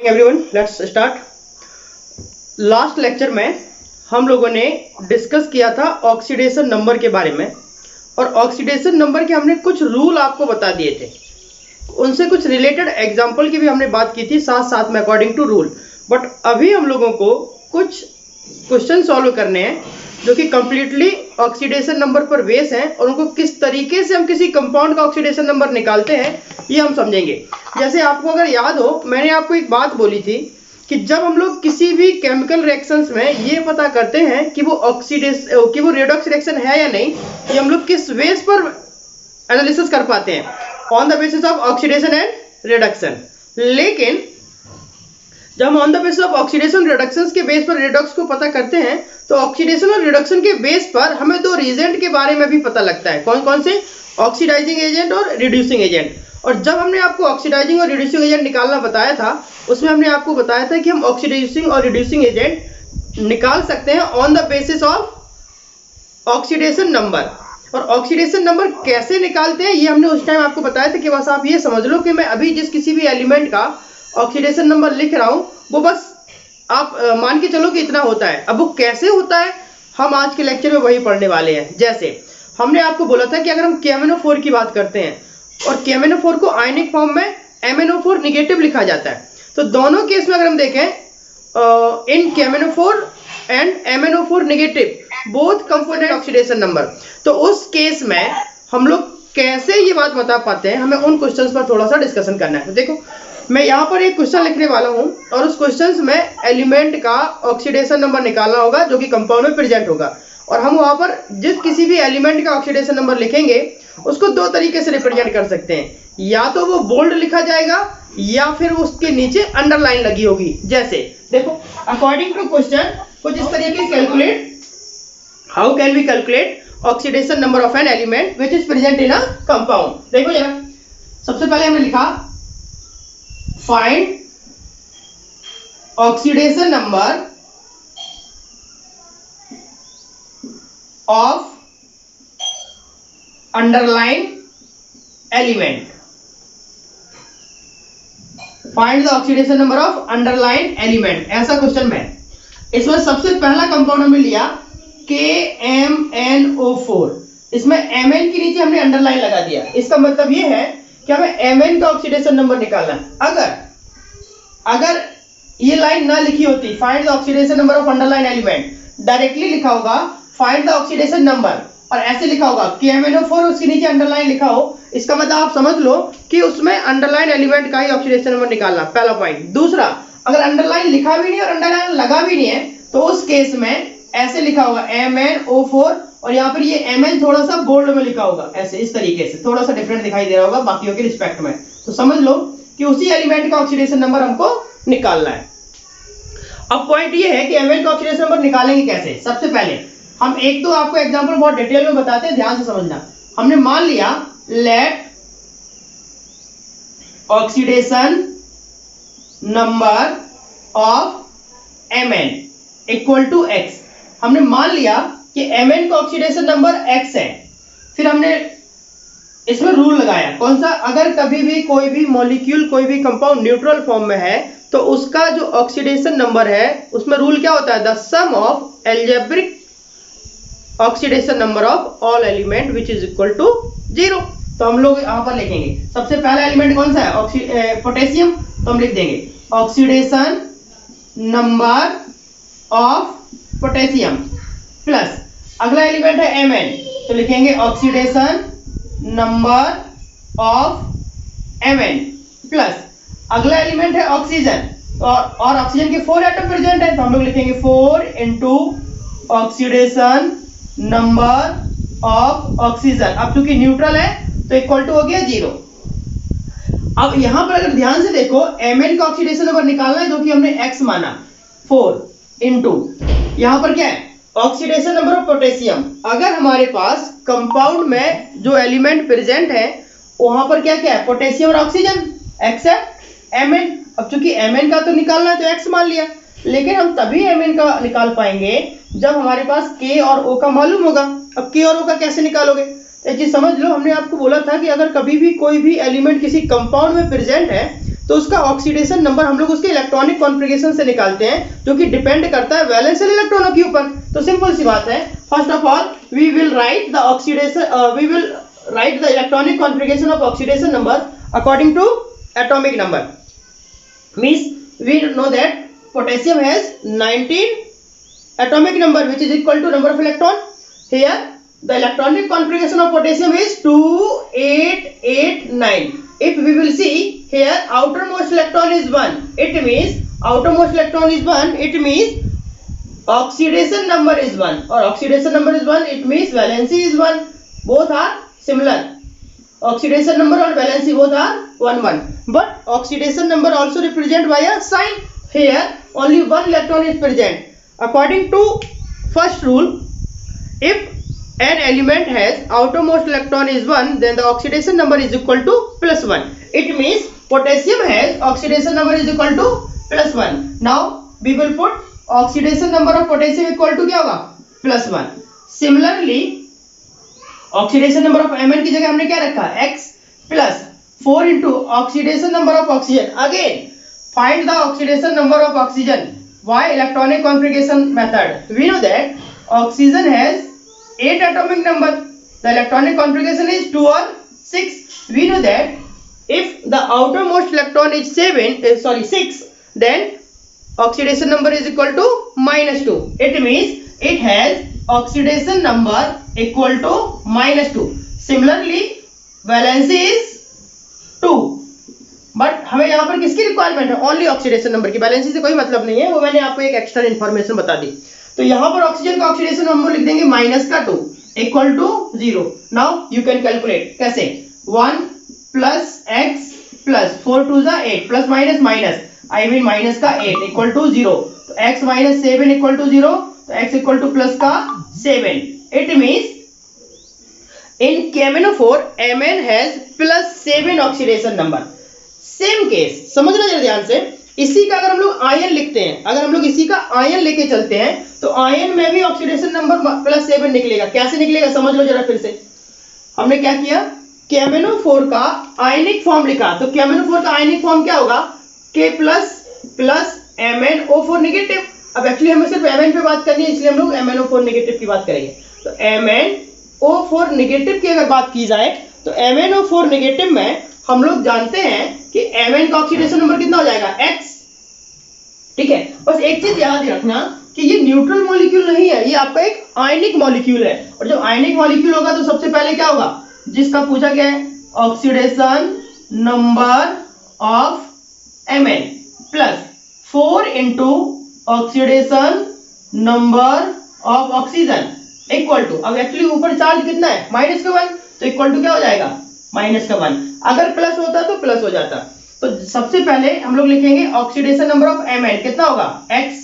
Everyone, let's start. Last lecture में हम लोगों ने डिस्कस किया था ऑक्सीडेशन नंबर के बारे में, और ऑक्सीडेशन नंबर के हमने कुछ रूल आपको बता दिए थे। उनसे कुछ रिलेटेड एग्जांपल की भी हमने बात की थी साथ साथ में अकॉर्डिंग टू रूल। बट अभी हम लोगों को कुछ क्वेश्चन सॉल्व करने हैं जो कि कंप्लीटली ऑक्सीडेशन नंबर पर बेस हैं, और उनको किस तरीके से हम किसी कंपाउंड का ऑक्सीडेशन नंबर निकालते हैं ये हम समझेंगे। जैसे आपको अगर याद हो, मैंने आपको एक बात बोली थी कि जब हम लोग किसी भी केमिकल रिएक्शंस में ये पता करते हैं कि वो रेडॉक्स रिएक्शन है या नहीं, ये हम लोग किस बेस पर एनालिसिस कर पाते हैं, on the basis of oxidation and reduction. लेकिन जब हम on the basis of oxidation reduction के बेस पर रेडॉक्स को पता करते हैं, तो ऑक्सीडेशन और रिडक्शन के बेस पर हमें दो रिएजेंट के बारे में भी पता लगता है। कौन कौन से? ऑक्सीडाइजिंग एजेंट और रिड्यूसिंग एजेंट। और जब हमने आपको ऑक्सीडाइजिंग और रिड्यूसिंग एजेंट निकालना बताया था, उसमें हमने आपको बताया था कि हम ऑक्सीडाइजिंग और रिड्यूसिंग एजेंट निकाल सकते हैं on the basis of oxidation number. और ऑक्सीडेशन नंबर कैसे निकालते हैं ये हमने उस टाइम आपको बताया था कि बस आप ये समझ लो कि मैं अभी जिस किसी भी एलिमेंट का ऑक्सीडेशन नंबर लिख रहा हूं, वो बस आप मान के चलो कि इतना होता है। अब वो कैसे होता है हम आज के लेक्चर में वही पढ़ने वाले हैं। जैसे हमने आपको बोला था कि अगर हम KMnO4 की बात करते हैं और KMnO4 को आयनिक फॉर्म में MnO4 निगेटिव लिखा जाता है, तो दोनों केस में अगर हम देखें इन KMnO4 and MnO4 negative both component oxidation number, तो उस केस में हम लोग कैसे ये बात बता पाते हैं, हमें उन क्वेश्चंस पर थोड़ा सा डिस्कशन करना है। तो देखो, मैं यहाँ पर एक क्वेश्चन लिखने वाला हूँ और उस क्वेश्चन में एलिमेंट का ऑक्सीडेशन नंबर निकालना होगा जो कि कंपाउंड में प्रेजेंट होगा। और हम वहाँ पर जिस किसी भी एलिमेंट का ऑक्सीडेशन नंबर लिखेंगे उसको दो तरीके से रिप्रेजेंट कर सकते हैं, या तो वो बोल्ड लिखा जाएगा या फिर उसके नीचे अंडरलाइन लगी होगी। जैसे देखो, अकॉर्डिंग टू क्वेश्चन कुछ इस तरीके से calculate, how can we calculate oxidation number of an element which is present in a compound. देखो जरा, सबसे पहले हमने लिखा find oxidation number of underline element. Find the oxidation number of underline element, ऐसा क्वेश्चन में। इसमें सबसे पहला कंपाउंड हमने लिया KMnO4। इसमें Mn के नीचे हमने अंडरलाइन लगा दिया। इसका मतलब ये है कि हमें Mn का ऑक्सीडेशन नंबर निकालना है। अगर ये लाइन ना लिखी होती find the oxidation number of underline element, directly लिखा होगा फाइंड द ऑक्सीडेशन नंबर, और ऐसे लिखा होगा KMnO4 उसके नीचे अंडरलाइन लिखा हो, इसका मतलब आप समझ लो कि उसमें अंडरलाइन एलिमेंट का ही ऑक्सीडेशन नंबर निकालना, पहला पॉइंट। दूसरा, अगर अंडरलाइन लिखा भी नहीं और अंडरलाइन लगा भी नहीं है, तो उस केस में ऐसे लिखा होगा MnO4, और यहाँ पर ये Mn थोड़ा सा बोल्ड में लिखा होगा, ऐसे इस तरीके से थोड़ा सा डिफरेंट दिखाई दे रहा होगा बाकियों के रिस्पेक्ट में। तो समझ लो कि उसी एलिमेंट का ऑक्सीडेशन नंबर हमको निकालना है। अब पॉइंट ये है कि Mn का ऑक्सीडेशन नंबर निकालेंगे कैसे। सबसे पहले हम एक तो आपको एग्जांपल बहुत डिटेल में बताते हैं, ध्यान से समझना। हमने मान लिया let oxidation number of Mn equal to x। हमने मान लिया कि Mn का ऑक्सीडेशन नंबर x है। फिर हमने इसमें रूल लगाया, कौन सा? अगर कभी भी कोई भी मॉलिक्यूल, कोई भी कंपाउंड न्यूट्रल फॉर्म में है, तो उसका जो ऑक्सीडेशन नंबर है उसमें रूल क्या होता है? The sum of algebraic oxidation number of all element which is equal to 0। तो हम लोग यहाँ पर लिखेंगे सबसे पहला एलिमेंट कौन सा है? पोटेशियम। तो हम लिख देंगे oxidation number of potassium plus अगला एलिमेंट है Mn, तो लिखेंगे oxidation number of Mn plus अगला एलिमेंट है ऑक्सीजन, और ऑक्सीजन के 4 एटम प्रेजेंट है, तो हम लोग लिखेंगे 4 into oxidation number of oxygen. अब चूंकि न्यूट्रल है तो इक्वल टू हो गया 0। अब यहां पर अगर ध्यान से देखो, Mn का ऑक्सीडेशन नंबर निकालना है जो कि हमने x माना, 4 इंटू यहां पर क्या है? Oxidation number of potassium. अगर हमारे पास कंपाउंड में जो एलिमेंट प्रेजेंट है वहां पर क्या क्या है? पोटेशियम और ऑक्सीजन एक्सेप्ट Mn। अब चूंकि Mn का तो निकालना है तो x मान लिया, लेकिन हम तभी Mn का निकाल पाएंगे जब हमारे पास K और O का मालूम होगा। अब K और O का कैसे निकालोगे? एक चीज समझ लो, हमने आपको बोला था कि अगर कभी भी कोई भी एलिमेंट किसी कंपाउंड में प्रेजेंट है तो उसका ऑक्सीडेशन नंबर हम लोग उसके इलेक्ट्रॉनिक कॉन्फ़िगरेशन से निकालते हैं, जो कि डिपेंड करता है वैलेंशियल इलेक्ट्रॉनों के ऊपर। तो सिंपल सी बात है, first of all we will write the electronic configuration of oxidation number according to atomic number. Means we know that potassium has 19 atomic number, which is equal to number of electron. Here the electronic configuration of potassium is 2889. If we will see here, outermost electron is 1, it means outermost electron is 1, it means oxidation number is 1, or oxidation number is 1, it means valency is 1. Both are similar. Oxidation number and valency both are 1 1, but oxidation number also represented by a sign. Here only one electron is present. According to first rule, if an element has outermost electron is 1, then the oxidation number is equal to +1. It means potassium has oxidation number is equal to +1. Now we will put oxidation number of potassium equal to क्या होगा, +1. Similarly, oxidation number of Mn की जगह हमने क्या रखा, x plus 4 into oxidation number of oxygen. Again find the oxidation number of oxygen. Why electronic configuration method? We know that oxygen has 8 atomic number. The electronic configuration is 2 or 6. We know that if the outermost electron is 6, then oxidation number is equal to -2. It means it has oxidation number equal to -2. Similarly, valency is 2. But हमें यहाँ पर किसकी requirement है, only oxidation number की। Valency से कोई मतलब नहीं है, वो मैंने आपको एक एक्स्ट्रा इन्फॉर्मेशन बता दी। तो यहाँ पर ऑक्सीजन का ऑक्सीडेशन नंबर लिख देंगे -2 equal to 0। Now you can calculate, कैसे, 1 + x + 4 2 8 plus minus minus I mean minus का 8 इक्वल टू 0। तो x - 7 इक्वल टू 0, तो x इक्वल टू प्लस का 7। It means in KMnO4 Mn has +7 oxidation number. Same case समझना जरा ध्यान से, इसी का अगर हम लोग आयन लिखते हैं, अगर हम लोग इसी का आयन लेके चलते हैं, तो आयन में भी ऑक्सीडेशन नंबर +7 निकलेगा। कैसे निकलेगा समझ लो जरा फिर से। हमने क्या किया, KMnO4 का आयनिक फॉर्म लिखा, तो KMnO4 का आयनिक फॉर्म क्या होगा, K+ MnO4 नेगेटिव। अब एक्चुअली हमें सिर्फ Mn पे बात करनी है, इसलिए हम लोग MnO4 नेगेटिव की बात करेंगे। तो MnO4 नेगेटिव की अगर बात की जाए, तो MnO4 नेगेटिव में हम लोग जानते हैं कि Mn का ऑक्सीडेशन नंबर कितना हो जाएगा, x। ठीक है, बस एक चीज याद रखना कि ये न्यूट्रल मॉलिक्यूल नहीं है, ये आपका एक आयनिक मॉलिक्यूल है। और जब आयनिक मॉलिक्यूल होगा तो सबसे पहले क्या होगा, जिसका पूछा गया है, oxidation number of Mn plus 4 into oxidation number of oxygen equal to, अब एक्चुअली ऊपर चार्ज कितना है, -1, तो इक्वल टू क्या हो जाएगा, -1। अगर प्लस होता तो प्लस हो जाता। तो सबसे पहले हम लोग लिखेंगे ऑक्सीडेशन नंबर ऑफ Mn कितना होगा, x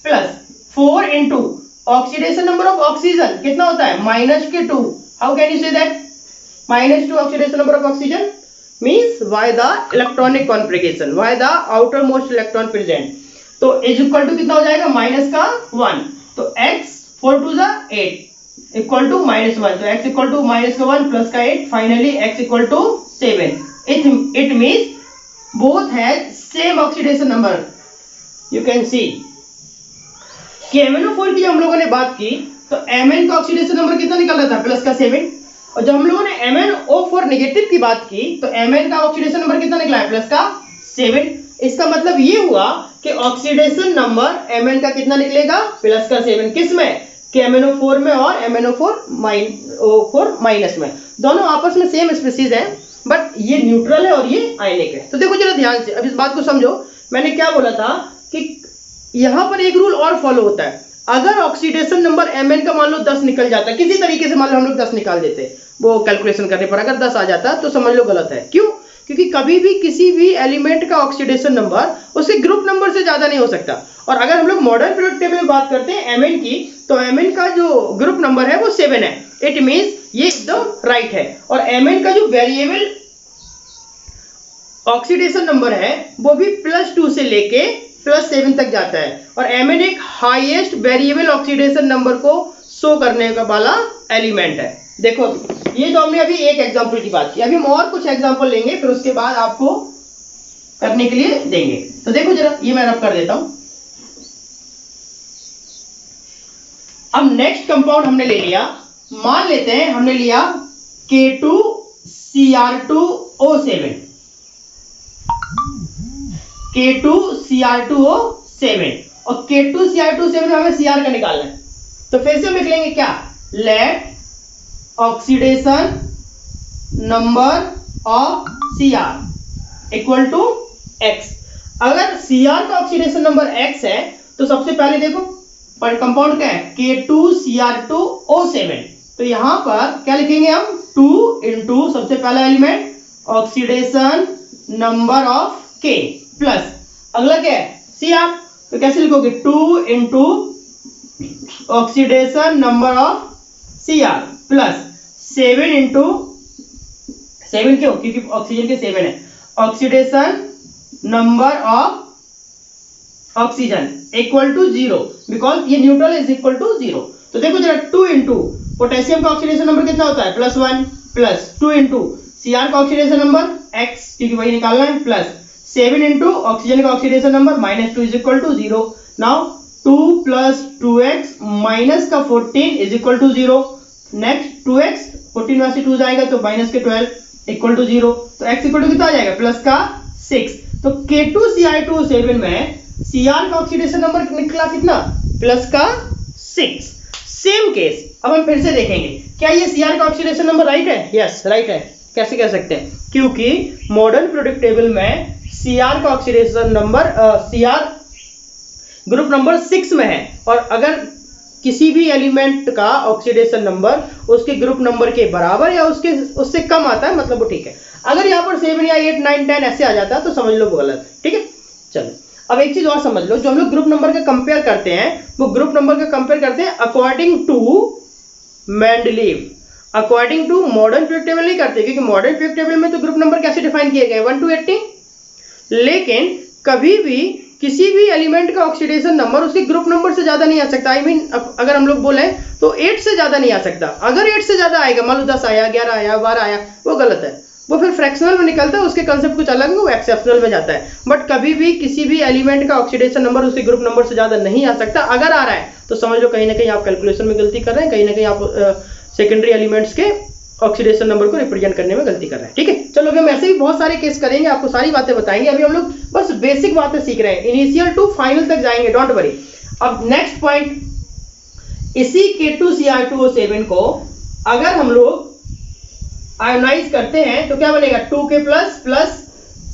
plus 4 into oxidation number of oxygen कितना होता है, -2। How can you say that, -2 oxidation number of oxygen means y the electronic configuration, y the outer most electron present. तो is equal to कितना हो जाएगा, -1। तो x 4 2 8 इक्वल टू -1, तो x equal to -1 plus का 8, finally x equal to 7। It means both has same oxidation number. You can see KMnO4 की हम लोगों ने बात की, तो Mn का ऑक्सीडेशन नंबर कितना निकल रहा था, प्लस का 7। और जब हम लोगों ने MnO4 नेगेटिव की बात की, तो Mn का ऑक्सीडेशन नंबर कितना निकला है, प्लस का 7। इसका मतलब ये हुआ कि ऑक्सीडेशन नंबर Mn का कितना निकलेगा, प्लस का 7। किस में, KMnO4 में और MnO4 माइनस में, दोनों आपस में सेम स्पीशीज है, बट ये न्यूट्रल है और ये आयनिक है। तो देखो जरा ध्यान से, अब इस बात को समझो। मैंने क्या बोला था कि यहां पर एक रूल और फॉलो होता है। अगर ऑक्सीडेशन नंबर Mn का मान लो 10 निकल जाता है, किसी तरीके से मान लो हम लोग 10 निकाल देते, वो कैलकुलेशन करने पर अगर 10 आ जाता तो समझ लो गलत है। क्यों, क्योंकि कभी भी किसी भी एलिमेंट का ऑक्सीडेशन नंबर उसके ग्रुप नंबर से ज्यादा नहीं हो सकता। और अगर हम लोग मॉडर्न पीरियोडिक टेबल में बात करते हैं Mn की, तो Mn का जो ग्रुप नंबर है वो 7 है। इट मींस ये एकदम राइट है। और Mn का जो वेरिएबल ऑक्सीडेशन नंबर है वो भी +2 से लेके +7 तक जाता है। और Mn एक हाईएस्ट वेरिएबल ऑक्सीडेशन नंबर को शो करने का वाला एलिमेंट है। देखो ये तो हमने अभी एक एग्जांपल की बात की, अभी हम और कुछ एग्जांपल लेंगे, फिर उसके बाद आपको करने के लिए देंगे। तो देखो जरा, ये मैं रब कर देता हूं। अब नेक्स्ट कंपाउंड हमने ले लिया, मान लेते हैं हमने लिया K2Cr2O7, K2Cr2O7 और K2Cr2O7 में हमें Cr का निकालना है। तो फिर से हम लिख लेंगे क्या, let oxidation number of Cr equal to x। अगर Cr का ऑक्सीडेशन नंबर x है तो सबसे पहले देखो पर कंपाउंड क्या है, K2Cr2O7। तो यहां पर क्या लिखेंगे हम, 2 इंटू सबसे पहला element oxidation number of K plus अगला क्या है Cr। तो कैसे लिखोगे, 2 into oxidation number of Cr plus 7 into 7 क्यों, क्योंकि ऑक्सीजन के 7 है, oxidation number of oxygen equal to 0 because ये न्यूट्रल इज इक्वल टू 0। तो देखो जरा, 2 इंटू पोटेशियम का ऑक्सीडेशन नंबर कितना होता है, +1 प्लस 2 इंटू Cr का ऑक्सीडेशन नंबर x क्योंकि वही निकालना है, प्लस 7 इंटू ऑक्सीजन का oxidation number -2 is equal to 0। Now 2 plus 2x minus का 14 is equal to 0। Next 2x 14 में से 2 जाएगा तो माइनस के 12 इक्वल टू 0। तो x इक्वल टू कितना आ जाएगा, प्लस का 6। तो K2Cr2O7 में Cr का ऑक्सीडेशन नंबर निकला कितना, प्लस का 6। सेम केस अब हम फिर से देखेंगे, क्या ये Cr का ऑक्सीडेशन नंबर राइट है, यस राइट है। कैसे कह सकते हैं, क्योंकि मॉडर्न पीरियोडिक टेबल में Cr का oxidation number Cr group number 6 में है, और अगर किसी भी एलिमेंट का ऑक्सीडेशन नंबर उसके ग्रुप नंबर के बराबर या उससे कम आता है मतलब वो ठीक है। अगर यहाँ पर 7 या 8 9 10 ऐसे आ जाता है तो समझ लो वो गलत है, ठीक है। चलो अब एक चीज और समझ लो, जो हम लोग ग्रुप नंबर का कंपेयर करते हैं वो ग्रुप नंबर का कंपेयर करते हैं according to Mendeleev, according to modern periodic table नहीं करते, क्योंकि मॉडर्न पीरियोडिक टेबल में तो ग्रुप नंबर कैसे डिफाइन किए गए 1 to 80। लेकिन कभी भी किसी भी एलिमेंट का ऑक्सीडेशन नंबर उसके ग्रुप नंबर से ज्यादा नहीं आ सकता। आई मीन अगर हम लोग बोले तो 8 से ज्यादा नहीं आ सकता। अगर 8 से ज्यादा आएगा, मान लो 10 आया, 11 आया, 12 आया, वो गलत है, वो फिर फ्रैक्शनल में निकलता है, उसके कंसेप्ट कुछ अलग है, वो एक्सेप्शनल में जाता है। बट कभी भी किसी भी एलिमेंट का ऑक्सीडेशन नंबर उसके ग्रुप नंबर से ज्यादा नहीं आ सकता। अगर आ रहा है तो समझ लो कहीं ना कहीं आप कैलकुलेशन में गलती कर रहे हैं, कहीं ना कहीं आप सेकेंडरी एलिमेंट्स के ऑक्सीडेशन नंबर को रिप्रेजेंट करने में गलती कर रहे हैं, ठीक है। चलो अभी हम ऐसे भी बहुत सारे केस करेंगे, आपको सारी बातें बताएंगे। अभी हम लोग बस बेसिक बातें सीख रहे हैं, इनिशियल टू फाइनल तक जाएंगे, डोंट वरी। अब नेक्स्ट पॉइंट, इसी K2Cr2O7 को अगर हम लोग आयोनाइज करते हैं तो क्या बनेगा, 2K प्लस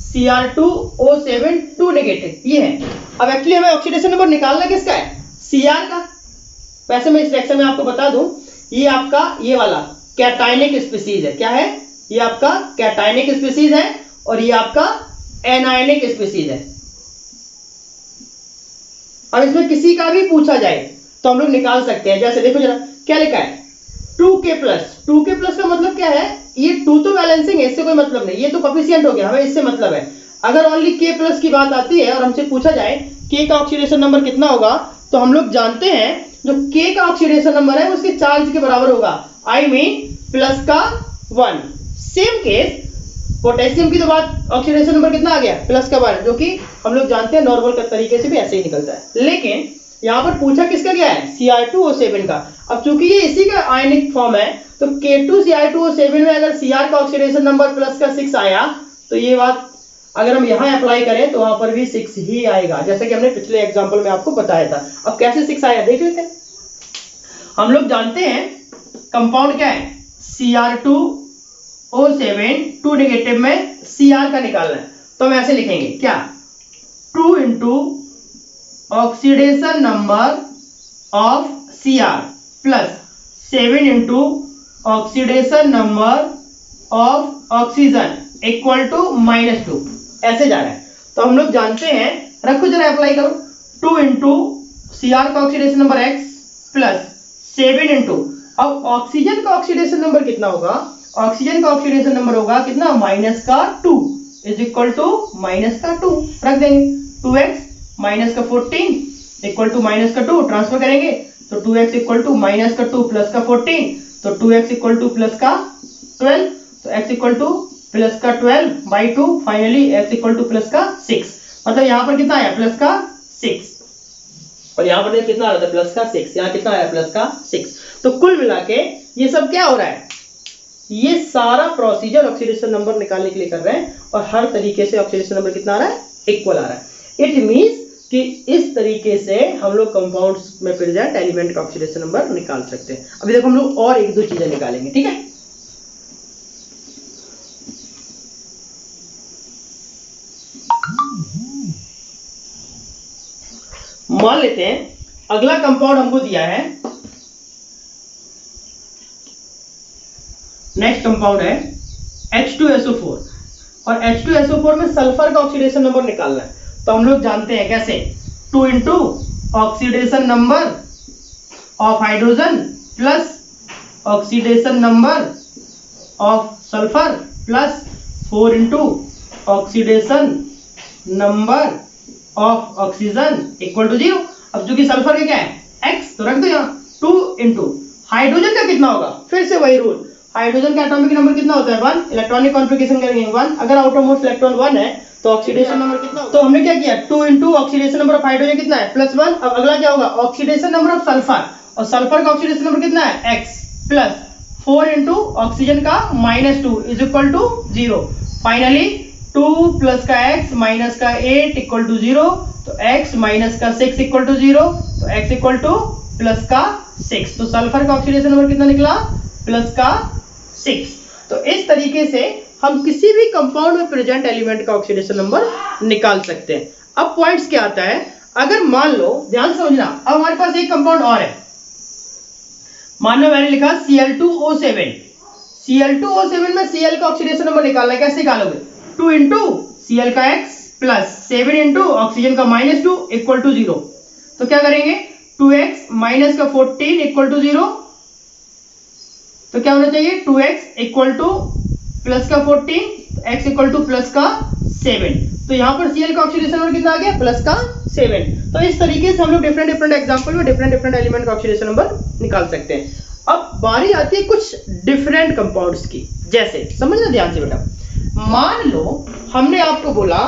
Cr2O7 2 नेगेटिव, ये है। अब एक्चुअली हमें ऑक्सीडेशन नंबर निकालना किसका है, Cr का। वैसे मैं इस लेक्चर में आपको बता दूं, ये आपका ये वाला कैटायनिक स्पीसीज है, क्या है, ये आपका कैटायनिक स्पीसीज है और ये आपका एनायनिक स्पीसीज है। अब इसमें किसी का भी पूछा जाए तो हम लोग निकाल सकते हैं। जैसे देखो जरा क्या लिखा है, 2K प्लस का मतलब क्या है, ये 2 तो बैलेंसिंग है, इससे कोई मतलब नहीं, ये तो कोफिशिएंट हो गया, हमें इससे मतलब है। अगर ओनली K प्लस की बात आती है और हमसे पूछा जाए K का ऑक्सीडेशन नंबर कितना होगा, तो हम लोग जानते हैं जो K का ऑक्सीडेशन नंबर है उसके चार्ज के बराबर होगा, आई मीन प्लस का 1। सेम केस पोटेशियम की तो बात, ऑक्सीडेशन नंबर कितना आ गया, प्लस का 1, जो कि हम लोग जानते हैं नॉर्मल का तरीके से भी ऐसे ही निकलता है। लेकिन यहाँ पर पूछा किसका गया है, Cr2O7 का। अब चूंकि ये इसी का आयनिक फॉर्म है तो K2Cr2O7 में अगर Cr का ऑक्सीडेशन नंबर प्लस का 6 आया तो ये बात अगर हम यहाँ अप्लाई करें तो वहां पर भी 6 ही आएगा, जैसे कि हमने पिछले एग्जांपल में आपको बताया था। अब कैसे 6 आया देख लेते हैं। हम लोग जानते हैं कंपाउंड क्या है, Cr2O7 2 नेगेटिव में Cr का निकालना है, तो हम ऐसे लिखेंगे क्या, 2 into oxidation number of Cr plus 7 into oxidation number of oxygen equal to -2, ऐसे जा रहा है। तो हम लोग जानते हैं, रखो जरा अप्लाई करो, 2 इंटू Cr का oxidation number x plus 7 into, अब ऑक्सीजन का ऑक्सीडेशन नंबर कितना होगा, ऑक्सीजन का ऑक्सीडेशन नंबर होगा कितना, -2 इज इक्वल टू -2, रख देंगे 2x माइनस का 14 इक्वल टू -2, ट्रांसफर करेंगे तो 2x इक्वल टू -2 प्लस का 14, तो 2x इक्वल टू प्लस का 12, तो x इक्वल टू प्लस का 12/2, finally x equal two plus का 6। मतलब यहाँ पर कितना आया प्लस का 6 और यहाँ पर कितना आ रहा था प्लस का 6, यहाँ कितना आया प्लस का 6। तो कुल मिला के ये सब क्या हो रहा है, ये सारा प्रोसीजर ऑक्सीडेशन नंबर निकालने के लिए कर रहे हैं और हर तरीके से ऑक्सीडेशन नंबर कितना आ रहा है, इक्वल आ रहा है। इट मींस कि इस तरीके से हम लोग कंपाउंड्स में प्रेजेंट एलिमेंट का ऑक्सीडेशन नंबर निकाल सकते हैं। अभी देखो हम लोग और एक दो चीजें निकालेंगे, ठीक है। मान लेते हैं अगला कंपाउंड हमको दिया है, नेक्स्ट कंपाउंड है H2SO4 और H2SO4 में सल्फर का ऑक्सीडेशन नंबर निकालना है। तो हम लोग जानते हैं कैसे, 2 into oxidation number of hydrogen plus oxidation number of sulphur plus 4 into oxidation number of oxygen equal to 0। अब जो कि सल्फर का क्या है x, तो रख दो यहाँ 2 इंटू हाइड्रोजन का कितना होगा, फिर से वही रूल, हाइड्रोजन का एटॉमिक नंबर कितना होता है 1, इलेक्ट्रॉनिक कॉन्फ़िगरेशन करेंगे 1, अगर आउटर मोस्ट इलेक्ट्रॉन 1 है तो ऑक्सीडेशन नंबर कितना होगा, तो हमने क्या किया 2 into oxidation number of hydrogen कितना है +1। अब अगला क्या होगा ऑक्सीडेशन नंबर ऑफ सल्फर, और सल्फर का ऑक्सीडेशन नंबर कितना है x प्लस 4 इंटू ऑक्सीजन का -2 is equal to 0। Finally 2 plus का x माइनस का 8 इक्वल टू 0, तो x माइनस का 6 इक्वल टू 0, तो x इक्वल टू प्लस का 6। तो सल्फर का ऑक्सीडेशन नंबर कितना निकला प्लस का 6। तो इस तरीके से हम किसी भी कंपाउंड में प्रेजेंट एलिमेंट का ऑक्सीडेशन नंबर निकाल सकते हैं। अब पॉइंट्स क्या आता है, अगर मान लो, ध्यान समझना, अब हमारे पास एक कंपाउंड और है, मान लो मैंने लिखा Cl2O7। Cl2O7 में Cl का ऑक्सीडेशन नंबर निकालना है, कैसे निकालोगे 2 इंटू Cl का x प्लस 7 इंटू ऑक्सीजन का -2 इक्वल टू 0। तो क्या करेंगे 2x माइनस का 14 इक्वल टू 0, तो क्या होना चाहिए 2x इक्वल टू प्लस का 14, x इक्वल टू प्लस का 7। तो यहाँ पर Cl का ऑक्सीडेशन नंबर कितना आ गया प्लस का 7। तो इस तरीके से हम लोग डिफरेंट एग्जांपल में डिफरेंट एलिमेंट का ऑक्सीडेशन नंबर निकाल सकते हैं। अब बारी आती है कुछ डिफरेंट कंपाउंड्स की, जैसे समझना ध्यान से बेटा, मान लो हमने आपको बोला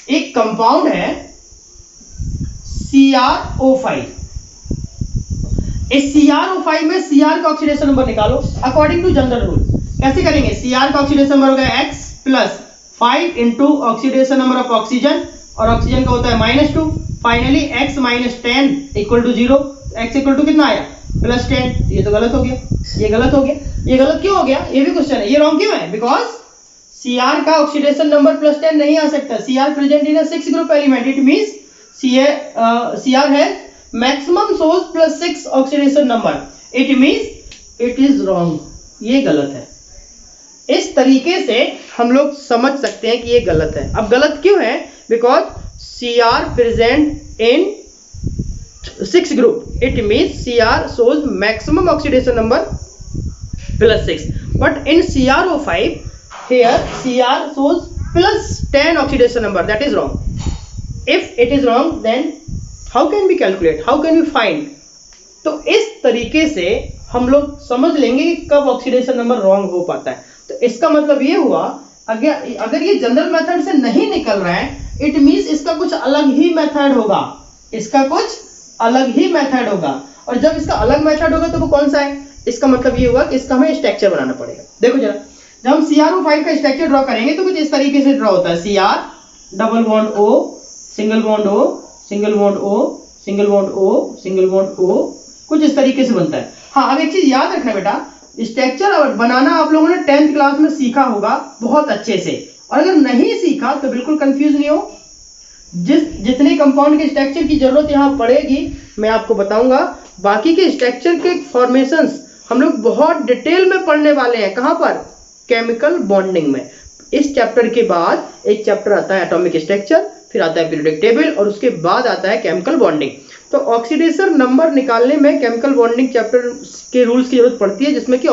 एक कंपाउंड है CrO5, इस CrO5 में Cr का ऑक्सीडेशन नंबर निकालो अकॉर्डिंग टू जनरल रूल। कैसे करेंगे, Cr का ऑक्सीडेशन नंबर होगा x plus 5 into oxidation number of oxygen, और ऑक्सीजन का होता है -2, finally x minus 10 equal to 0, x equal to कितना आया +10। ये तो गलत हो गया, ये गलत हो गया, ये गलत क्यों हो गया, ये भी क्वेश्चन है, ये रॉन्ग क्यों है, बिकॉज Cr का ऑक्सीडेशन नंबर +10 नहीं आ सकता, Cr present in a 6 group element, it means Cr है maximum source +6 oxidation number, it means it is wrong, ये गलत है। इस तरीके से हम लोग समझ सकते हैं कि ये गलत है। अब गलत क्यों है, because Cr present in 6 group, it means Cr shows maximum oxidation number +6, but in CrO5 here Cr shows +10 oxidation number, that is wrong. If it is wrong, then how can we calculate, how can we find? तो इस तरीके से हम लोग समझ लेंगे कि कब ऑक्सीडेशन नंबर रॉन्ग हो पाता है। तो इसका मतलब ये हुआ, अगर ये जनरल मेथड से नहीं निकल रहा है, इट मींस इसका कुछ अलग ही मेथड होगा, इसका कुछ अलग ही मेथड होगा, और जब इसका अलग मेथड होगा तो वो कौन सा है, इसका मतलब ये हुआ कि इसका हमें स्ट्रक्चर बनाना पड़ेगा। देखो जरा, जब हम CrO5 का स्ट्रक्चर ड्रॉ करेंगे तो कुछ इस तरीके से ड्रॉ होता है, Cr double bond O single bond O single bond O single bond O single bond O, कुछ इस तरीके से बनता है। हाँ, अब एक चीज याद रखना बेटा, स्ट्रक्चर बनाना आप लोगों ने 10th क्लास में सीखा होगा बहुत अच्छे से, और अगर नहीं सीखा तो बिल्कुल कंफ्यूज नहीं हो। जितने कंपाउंड के स्ट्रक्चर की जरूरत यहाँ पड़ेगी मैं आपको बताऊंगा, बाकी के स्ट्रक्चर के फॉर्मेशंस हम लोग बहुत डिटेल में पढ़ने वाले हैं। कहाँ पर, केमिकल बॉन्डिंग में। इस चैप्टर के बाद एक चैप्टर आता है एटॉमिक स्ट्रक्चर, फिर आता है पीरियोडिक टेबल, और उसके बाद आता है केमिकल बॉन्डिंग। तो ऑक्सीडेशन नंबर निकालने में केमिकल बॉन्डिंग चैप्टर के रूल्स की जरूरत पड़ती है, जिसमें कि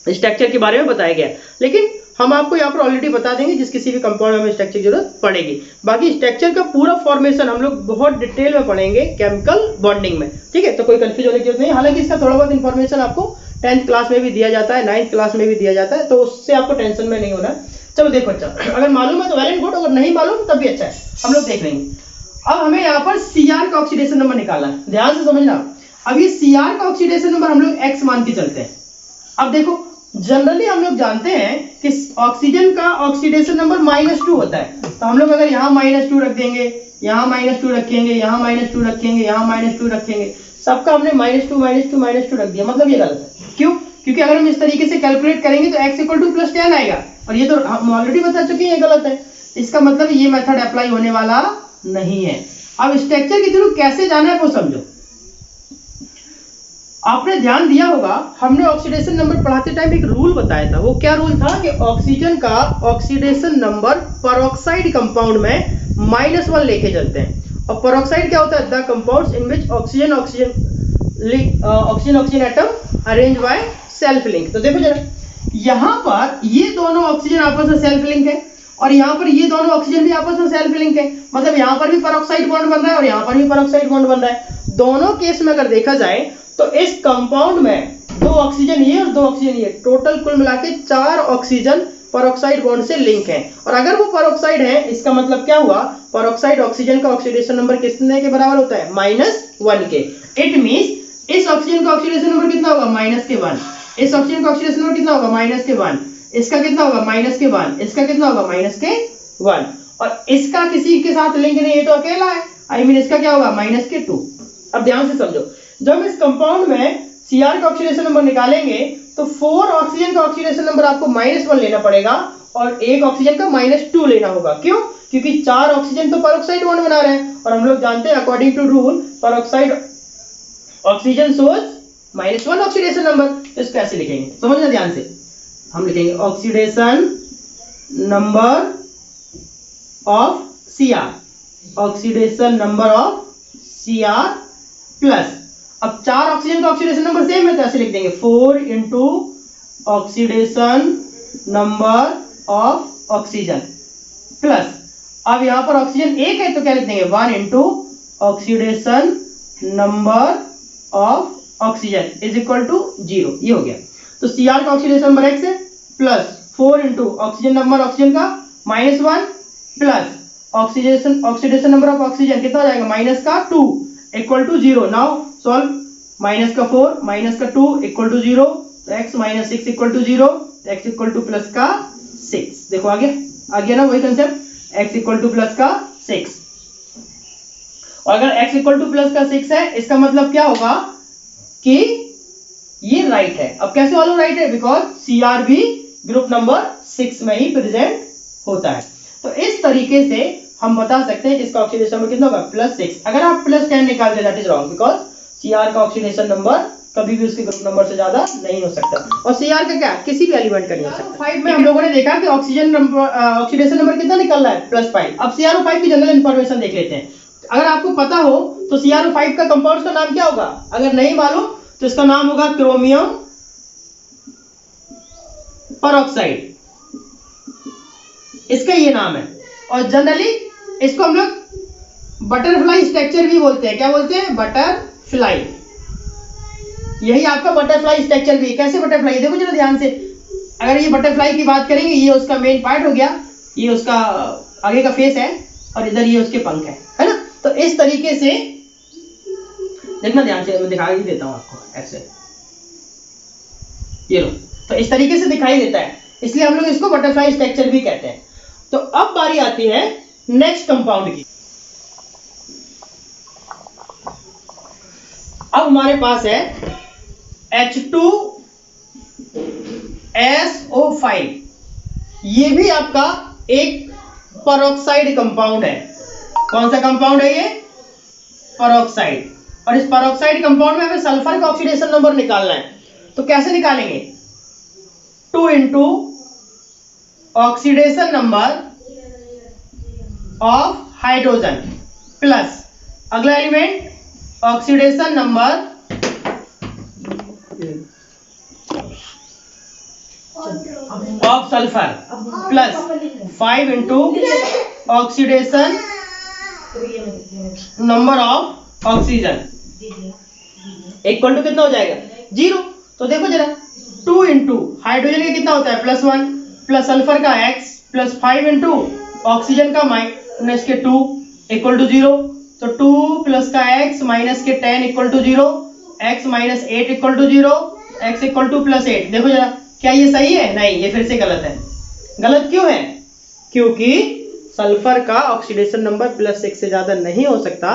स्ट्रक्चर के बारे में बताया गया है, लेकिन हम आपको यहाँ पर ऑलरेडी बता देंगे जिस किसी भी कंपाउंड में स्ट्रक्चर की जरूरत पड़ेगी। बाकी स्ट्रक्चर का पूरा फॉर्मेशन हम लोग बहुत डिटेल में पढ़ेंगे केमिकल बॉन्डिंग में, ठीक है। तो कोई कंफ्यूज होने की जरूरत नहीं, हालांकि इसका थोड़ा बहुत इंफॉर्मेशन आपको 10th क्लास में भी दिया जाता है, 9th क्लास में भी दिया जाता है, तो उससे आपको टेंशन में नहीं होना। चलो देखो अच्छा, अगर मालूम है तो वेल एंड गुड, अगर नहीं मालूम तब भी अच्छा है, हम लोग देख लेंगे। अब हमें यहाँ पर Cr का ऑक्सीडेशन नंबर निकालना है, ध्यान से समझना। अब ये Cr का ऑक्सीडेशन नंबर हम लोग x मान के चलते हैं। अब देखो जनरली हम लोग जानते हैं कि ऑक्सीजन का ऑक्सीडेशन नंबर -2 होता है, तो हम लोग अगर यहाँ -2 रख देंगे, यहाँ -2 रखेंगे, यहाँ -2 रखेंगे, यहाँ -2 रखेंगे, सबका हमने -2 रख दिया, मतलब ये गलत है। क्यों? क्योंकि अगर हम इस तरीके से कैलकुलेट करेंगे तो x = +10 आएगा, और ये तो हम ऑलरेडी बता चुके हैं ये गलत है। इसका मतलब ये मेथड अप्लाई होने वाला नहीं है। अब स्ट्रक्चर के थ्रू कैसे जाना है वो समझो। आपने ध्यान दिया होगा, हमने ऑक्सीडेशन नंबर पढ़ाते टाइम एक रूल बताया था। वो क्या रूल था कि ऑक्सीजन का ऑक्सीडेशन नंबर पेरोक्साइड कंपाउंड में -1 लेके चलते हैं। और पेरोक्साइड क्या होता है? The compounds in which oxygen oxygen atom arrange by self link. तो देखो जरा, यहाँ पर ये दोनों ऑक्सीजन आपस में सेल्फ लिंक है, और यहाँ पर ये दोनों ऑक्सीजन भी आपस में सेल्फ लिंक है, मतलब यहाँ पर भी पेरोक्साइड बॉन्ड बन रहा है और यहाँ पर भी पेरोक्साइड बॉन्ड बन रहा है। दोनों केस में अगर देखा जाए तो इस कंपाउंड में 2 ऑक्सीजन ये और 2 ऑक्सीजन ये, टोटल कुल मिला के 4 ऑक्सीजन पेरोक्साइड बॉन्ड से लिंक है। और अगर वो पेरोक्साइड है, इसका मतलब क्या हुआ? पेरोक्साइड ऑक्सीजन का ऑक्सीडेशन नंबर कितने के बराबर होता है? -1 के। इट मींस इस ऑक्सीजन का ऑक्सीडेशन नंबर कितना होगा? -1। इस ऑक्सीजन का ऑक्सीडेशन नंबर कितना होगा? -1। इसका कितना होगा? -1। इसका कितना होगा? -1। और इसका किसी के साथ लिंक नहीं है, तो अकेला है। आई मीन इसका क्या होगा? -2। अब ध्यान से समझो, जब इस कंपाउंड में Cr का ऑक्सीडेशन नंबर निकालेंगे तो 4 ऑक्सीजन का ऑक्सीडेशन नंबर आपको -1 लेना पड़ेगा और 1 ऑक्सीजन का -2 लेना होगा। क्यों? क्योंकि 4 ऑक्सीजन तो पेरोक्साइड बॉन्ड बना रहे हैं, और हम लोग जानते हैं according to rule peroxide oxygen source -1 oxidation number. तो इसको ऐसे लिखेंगे, समझना ध्यान से। हम लिखेंगे oxidation number of Cr, oxidation number of Cr plus, अब 4 ऑक्सीजन का ऑक्सीडेशन नंबर सेम है तो ऐसे लिख देंगे 4 into oxidation number of oxygen plus, अब यहां पर ऑक्सीजन 1 है तो क्या लिख देंगे 1 into oxidation number of oxygen is equal to 0। ये हो गया। तो Cr का ऑक्सीडेशन नंबर x है plus 4 into oxygen number oxygen का -1 plus oxidation number of oxygen कितना हो जाएगा? -2 equal to 0। Now solve, -4 -2 equal to 0, तो x - 6 इक्वल टू 0, तो x इक्वल टू +6। देखो आ गया ना वही कंसेप्ट, x इक्वल टू +6। और अगर x इक्वल टू +6 है, इसका मतलब क्या होगा कि ये राइट है। अब कैसे मालूम राइट है? बिकॉज Cr भी ग्रुप नंबर 6 में ही प्रेजेंट होता है। तो इस तरीके से हम बता सकते हैं कि इसका ऑक्सीडेशन नंबर कितना होगा? +6। अगर आप +10 निकालते that is wrong, because Cr का ऑक्सीडेशन नंबर कभी भी उसके ग्रुप नंबर से ज्यादा नहीं हो सकता, और Cr का क्या किसी भी एलिमेंट का नहीं हो सकता। 5 में हम लोगों ने देखा कि ऑक्सीजन नंबर ऑक्सीडेशन नंबर कितना निकल रहा है? +5। अब CrO5 की जनरल इंफॉर्मेशन देख लेते हैं। अगर आपको पता हो तो CrO5 का कंपाउंड का नाम क्या होगा? अगर नहीं मालूम तो इसका नाम होगा क्रोमियम पेरोक्साइड, इसका ये नाम है। और जनरली इसको हम लोग बटरफ्लाई स्ट्रक्चर भी बोलते हैं। क्या बोलते हैं? बटरफ्लाई। यही आपका बटरफ्लाई स्ट्रक्चर भी। कैसे बटरफ्लाई? देखो जरा ध्यान से, अगर ये बटरफ्लाई की बात करेंगे, ये उसका मेन पार्ट हो गया, ये उसका आगे का फेस है, और इधर ये उसके पंख है ना। तो इस तरीके से देखना ध्यान से, मैं दिखा ही देता हूं आपको ऐसे, ये लो, तो इस तरीके से दिखाई देता है, इसलिए हम लोग इसको बटरफ्लाई स्ट्रक्चर भी कहते हैं। तो अब बारी आती है नेक्स्ट कंपाउंड की। अब हमारे पास है H2SO5। ये भी आपका एक पेरोक्साइड कंपाउंड है। कौन सा कंपाउंड है ये? पेरोक्साइड। और इस पेरोक्साइड कंपाउंड में हमें सल्फर का ऑक्सीडेशन नंबर निकालना है। तो कैसे निकालेंगे? 2 into oxidation number of hydrogen plus अगला element oxidation number of sulphur plus 5 into oxidation number of oxygen equal to कितना हो जाएगा? 0। तो देखो जरा 2 इंटू हाइड्रोजन का कितना होता है +1 प्लस सल्फर का x प्लस 5 इंटू ऑक्सीजन का माइनस के 2 इक्वल टू 0। तो 2 प्लस का x माइनस के 10 equal to 0, x minus 8 equal to 0, x equal to +8। देखो जरा क्या ये सही है? नहीं, ये फिर से गलत है। गलत क्यों है? क्योंकि सल्फर का ऑक्सीडेशन नंबर +6 से ज्यादा नहीं हो सकता।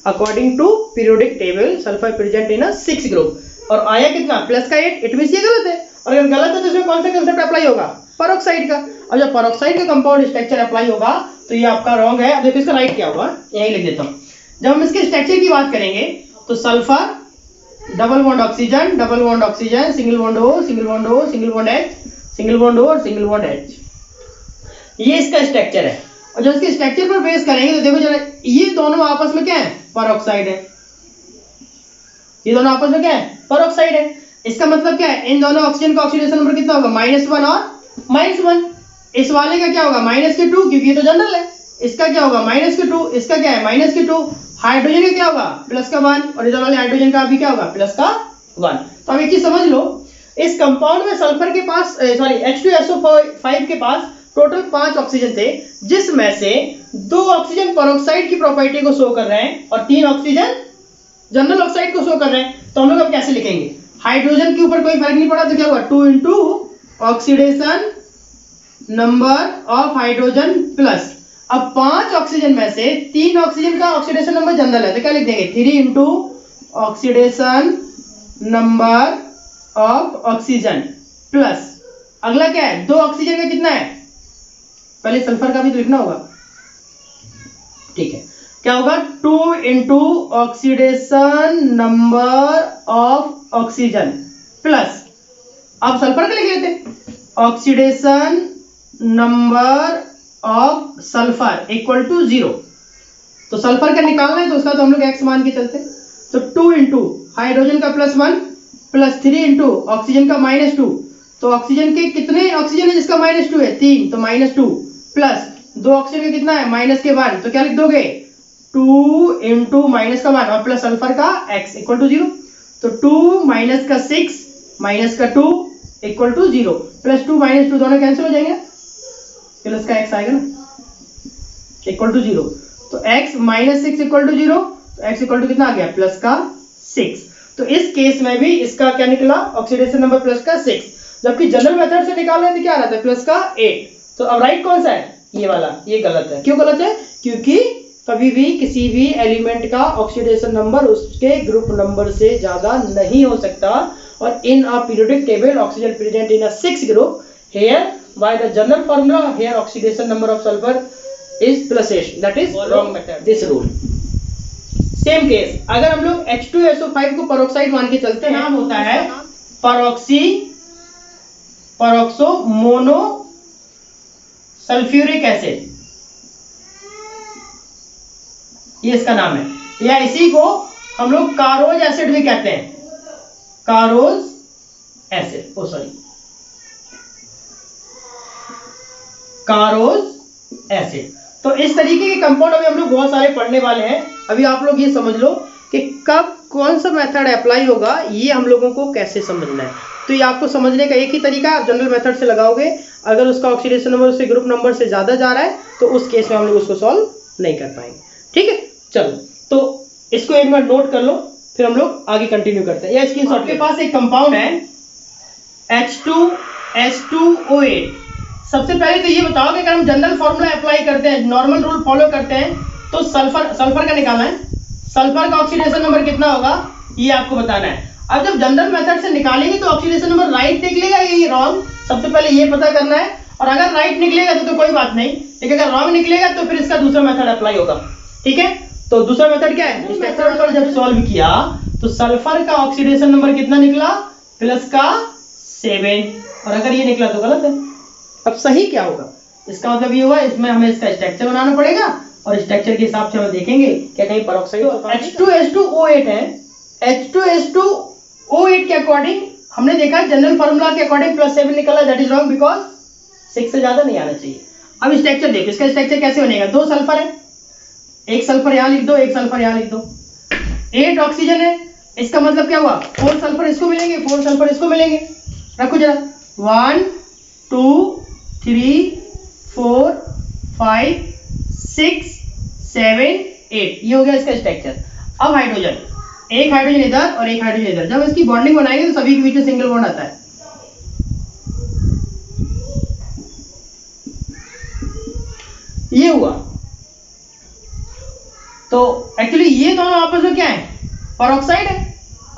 According to periodic table sulphur present in a 6 group, और आया कितना +8, इट मींस ये गलत है। और अगर गलत है तो इसमें कौन सा कंसेप्ट अप्लाई होगा? पेरोक्साइड का। अब जब पेरोक्साइड का कंपाउंड स्ट्रक्चर अप्लाई होगा तो ये आपका रॉन्ग है। अब देखो इसका राइट क्या होगा, यही लिख देता हूं। जब हम इसके स्ट्रक्चर की बात करेंगे तो sulphur double bond oxygen, double bond oxygen, single bond O, single bond O, single bond H, single bond O और सिंगल बॉन्ड H, ये इसका स्ट्रक्चर है। और जब इसके स्ट्रक्चर पर बेस करेंगे तो देखो जरा ये दोनों आपस में क्या है? पेरोक्साइड है। ये दोनों आपस में क्या है? पेरोक्साइड है। इसका मतलब क्या है? इन दोनों ऑक्सीजन का ऑक्सीडेशन नंबर कितना होगा? -1 और -1। इस वाले का क्या होगा? -2, क्योंकि ये तो जनरल है। इसका क्या होगा? -2। इसका क्या है? -2। हाइड्रोजन का क्या होगा? +1। और इधर वाले हाइड्रोजन का भी क्या होगा? +1। तो अब एक चीज समझ लो, इस कंपाउंड में सल्फर के पास H2SO5 के पास टोटल 5 ऑक्सीजन थे, जिसमें से 2 ऑक्सीजन पेरोक्साइड की प्रॉपर्टी को शो कर रहे हैं और 3 ऑक्सीजन जनरल ऑक्साइड को शो कर रहे हैं। तो हम लोग अब कैसे लिखेंगे? हाइड्रोजन के ऊपर कोई फर्क नहीं पड़ा तो क्या होगा? 2 into oxidation number of hydrogen plus, अब 5 ऑक्सीजन में से 3 ऑक्सीजन का ऑक्सीडेशन नंबर जनरल है तो क्या लिख देंगे? 3 into oxidation number of oxygen plus, अगला क्या है? 2 ऑक्सीजन का कितना है? पहले सल्फर का भी तो लिखना होगा, ठीक है। क्या होगा? 2 into oxidation number of oxygen plus, अब सल्फर का लिख लेते, oxidation number of sulphur equal to 0। तो सल्फर का निकालना है तो उसका तो हम लोग x मान के चलते। तो 2 इंटू हाइड्रोजन का +1 प्लस 3 इंटू ऑक्सीजन का -2। तो ऑक्सीजन के कितने ऑक्सीजन है जिसका -2 है? 3, तो -2 प्लस 2 ऑक्सीजन का कितना है? -1। तो क्या लिख दोगे? 2 इंटू -1 और प्लस सल्फर का x इक्वल टू 0। तो 2 माइनस का 6 माइनस का 2 इक्वल टू 0, +2 -2 दोनों कैंसिल हो जाएंगे, प्लस का x आएगा ना, इक्वल टू 0। तो x -6 इक्वल टू 0, तो x इक्वल टू कितना आ गया? प्लस का 6। तो इस केस में भी इसका क्या निकला? ऑक्सीडेशन नंबर प्लस का 6, जबकि जनरल मेथड से निकालने तो क्या रहता है? प्लस का 8। तो अब राइट कौन सा है? ये वाला। ये गलत है। क्यों गलत है? क्योंकि कभी भी किसी भी एलिमेंट का ऑक्सीडेशन नंबर उसके ग्रुप नंबर से ज्यादा नहीं हो सकता। और in a periodic table oxygen present in a 6 group, here by the general formula here oxidation number of sulfur is +8, that is wrong method, this rule। Same case अगर हम लोग H2SO5 को पेरोक्साइड मान के चलते हैं, नाम होता है पेरोक्सो मोनो सल्फ्यूरिक एसिड, ये इसका नाम है। या इसी को हम लोग कारोज एसिड भी कहते हैं, कारोज एसिड, ओ सॉरी कारोज एसिड। तो इस तरीके के कंपाउंड अभी हम लोग बहुत सारे पढ़ने वाले हैं। अभी आप लोग ये समझ लो कि कब कौन सा मेथड अप्लाई होगा, ये हम लोगों को कैसे समझना है। तो ये आपको समझने का एक ही तरीका, आप जनरल मेथड से लगाओगे। अगर उसका ऑक्सीडेशन नंबर उससे ग्रुप नंबर से ज्यादा जा रहा है तो उस केस में हम लोग उसको सॉल्व नहीं कर पाएंगे। ठीक है, चलो तो इसको एक बार नोट कर लो, फिर हम लोग आगे कंटिन्यू करते हैं। या स्क्रीनशॉट के पास एक कंपाउंड है H2S2O8। सबसे पहले तो ये बताओ कि अगर हम जनरल फॉर्मूला अप्लाई करते हैं, नॉर्मल रूल फॉलो करते हैं, तो सल्फर का निकालना है। सल्फर का ऑक्सीडेशन नंबर कितना होगा ये आपको बताना है। अब जब जनरल मेथड से निकालेंगे तो ऑक्सीडेशन नंबर राइट निकलेगा या रॉन्ग, सबसे पहले ये पता करना है। और अगर राइट निकलेगा तो कोई बात नहीं, लेकिन अगर रॉन्ग निकलेगा तो फिर इसका दूसरा मेथड अप्लाई होगा। ठीक है, तो दूसरा मेथड क्या है? स्ट्रक्चर पर जब सॉल्व किया तो सल्फर का ऑक्सीडेशन नंबर कितना निकला? प्लस का 7। और अगर ये निकला तो गलत है। अब सही क्या होगा? इसका मतलब ये हुआ इसमें हमें इसका स्ट्रक्चर बनाना पड़ेगा और स्ट्रक्चर के हिसाब से हम देखेंगे क्या कहीं पेरोक्साइड। तो H2S2O8 है। H2S2O8 के अकॉर्डिंग हमने देखा जनरल फार्मूला के अकॉर्डिंग +7 निकला, दैट इज रॉन्ग बिकॉज 6 से ज्यादा नहीं आना चाहिए। अब स्ट्रक्चर देखो, इसका स्ट्रक्चर कैसे बनेगा? 2 सल्फर है, एक सल्फर यहां लिख दो, एक सल्फर यहां लिख दो। 8 ऑक्सीजन है, इसका मतलब क्या हुआ, 4 सल्फर इसको मिलेंगे, 4 सल्फर इसको मिलेंगे। रखो जरा, 1 2 3 4 5 6 7 8, ये हो गया इसका स्ट्रक्चर। अब हाइड्रोजन, एक हाइड्रोजन इधर और एक हाइड्रोजन इधर, जब इसकी बॉन्डिंग बनाएंगे तो सभी के बीच में सिंगल बॉन्ड आता है। ये हुआ। तो एक्चुअली ये दोनों आपस में क्या है, पेरोक्साइड है।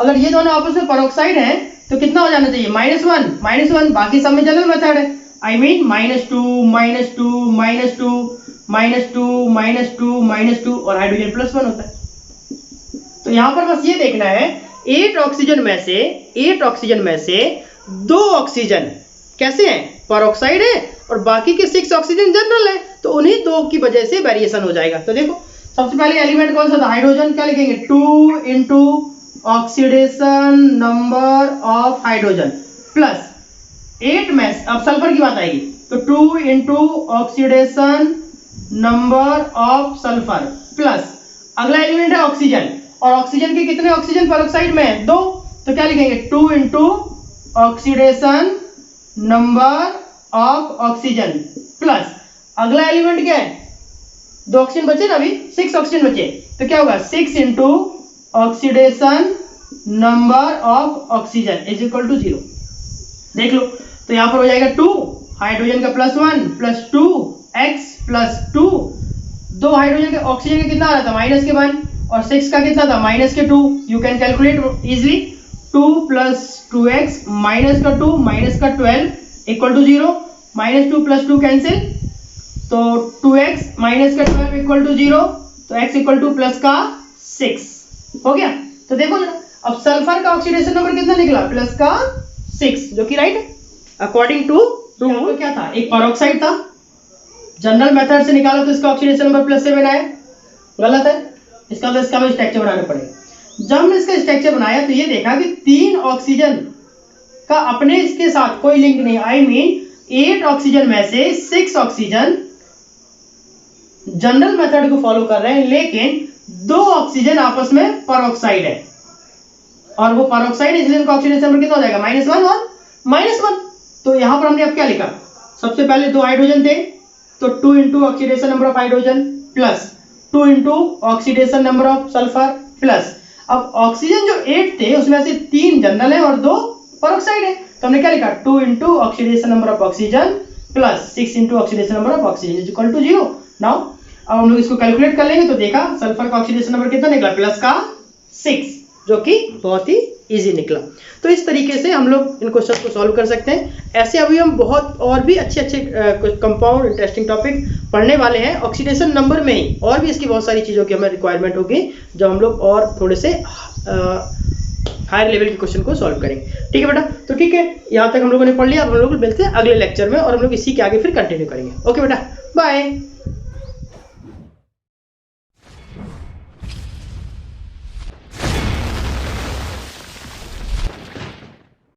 अगर ये दोनों आपस में पेरोक्साइड है तो कितना हो जाना चाहिए, -1, बाकी सब में जनरल मेथड है। आई मीन -2 -2 -2 -2 -2 और हाइड्रोजन +1 होता है। तो यहां पर बस ये देखना है, 8 ऑक्सीजन में से 2 ऑक्सीजन कैसे हैं, पेरोक्साइड है, और बाकी के 6 ऑक्सीजन जनरल है, तो उन्हीं 2 की वजह से वेरिएशन हो जाएगा। तो देखो सबसे पहले एलिमेंट कौन सा था, हाइड्रोजन, क्या लिखेंगे, 2 into oxidation number of hydrogen plus 8 में, अब सल्फर की बात आएगी तो 2 into oxidation number of sulphur plus अगला एलिमेंट है ऑक्सीजन, और ऑक्सीजन के कितने ऑक्सीजन पेरोक्साइड में है, 2, तो क्या लिखेंगे 2 into oxidation number of oxygen plus अगला एलिमेंट क्या है, 2 ऑक्सीजन बचे ना, अभी 6 ऑक्सीजन बचे, तो क्या होगा 6 into oxidation number of oxygen is equal to 0। देख लो, तो यहां पर हो जाएगा 2, हाइड्रोजन का +1 प्लस 2 x प्लस 2, 2 हाइड्रोजन के ऑक्सीजन का कितना आ रहा था, -1 और 6 का कितना था, -2। You can calculate easily, 2 plus 2x minus का 2 माइनस का 12 इक्वल टू 0, -2 प्लस 2 कैंसिल, तो 2x माइनस का 12 इक्वल टू 0, तो x इक्वल टू प्लस का 6 हो गया। तो देखो जरा, अब सल्फर का ऑक्सीडेशन नंबर कितना निकला, प्लस का 6, जो कि राइट अकॉर्डिंग टू रूल। क्या था, एक पेरोक्साइड था, जनरल मेथड से निकाला तो इसका ऑक्सीडेशन नंबर +7 आया, गलत है, इसका तो इसका स्ट्रक्चर बनाना पड़ेगा। जब हमने इसका स्ट्रक्चर बनाया तो ये देखा कि 3 ऑक्सीजन का अपने इसके साथ कोई लिंक नहीं, आई मीन 8 ऑक्सीजन में से 6 ऑक्सीजन जनरल मेथड को फॉलो कर रहे हैं, लेकिन 2 ऑक्सीजन आपस में पेरोक्साइड है, और वो पेरोक्साइड इसलिए उनका ऑक्सीडेशन नंबर कितना हो जाएगा, -1 और -1। तो यहां पर हमने अब क्या लिखा, सबसे पहले 2 हाइड्रोजन थे तो 2 into oxidation number of hydrogen plus 2 into oxidation number of sulphur plus, अब ऑक्सीजन जो 8 थे उसमें से 3 जनरल है और 2 पेरोक्साइड है, तो हमने क्या लिखा, 2 into oxidation number of oxygen plus 6 into oxidation number of oxygen is equal to 0। Now अब हम लोग इसको कैलकुलेट कर लेंगे, तो देखा सल्फर का ऑक्सीडेशन नंबर कितना निकला, प्लस का 6, जो कि बहुत ही इजी निकला। तो इस तरीके से हम लोग इन क्वेश्चन को सॉल्व कर सकते हैं। ऐसे अभी हम बहुत और भी अच्छे कंपाउंड इंटरेस्टिंग टॉपिक पढ़ने वाले हैं ऑक्सीडेशन नंबर में ही, और भी इसकी बहुत सारी चीज़ों की हमें रिक्वायरमेंट होगी जब हम लोग और थोड़े से हायर लेवल के क्वेश्चन को सॉल्व करेंगे। ठीक है बेटा, तो ठीक है, यहाँ तक हम लोगों ने पढ़ लिया। अब हम लोग मिलते हैं अगले लेक्चर में और हम लोग इसी के आगे फिर कंटिन्यू करेंगे। ओके बेटा, बाय।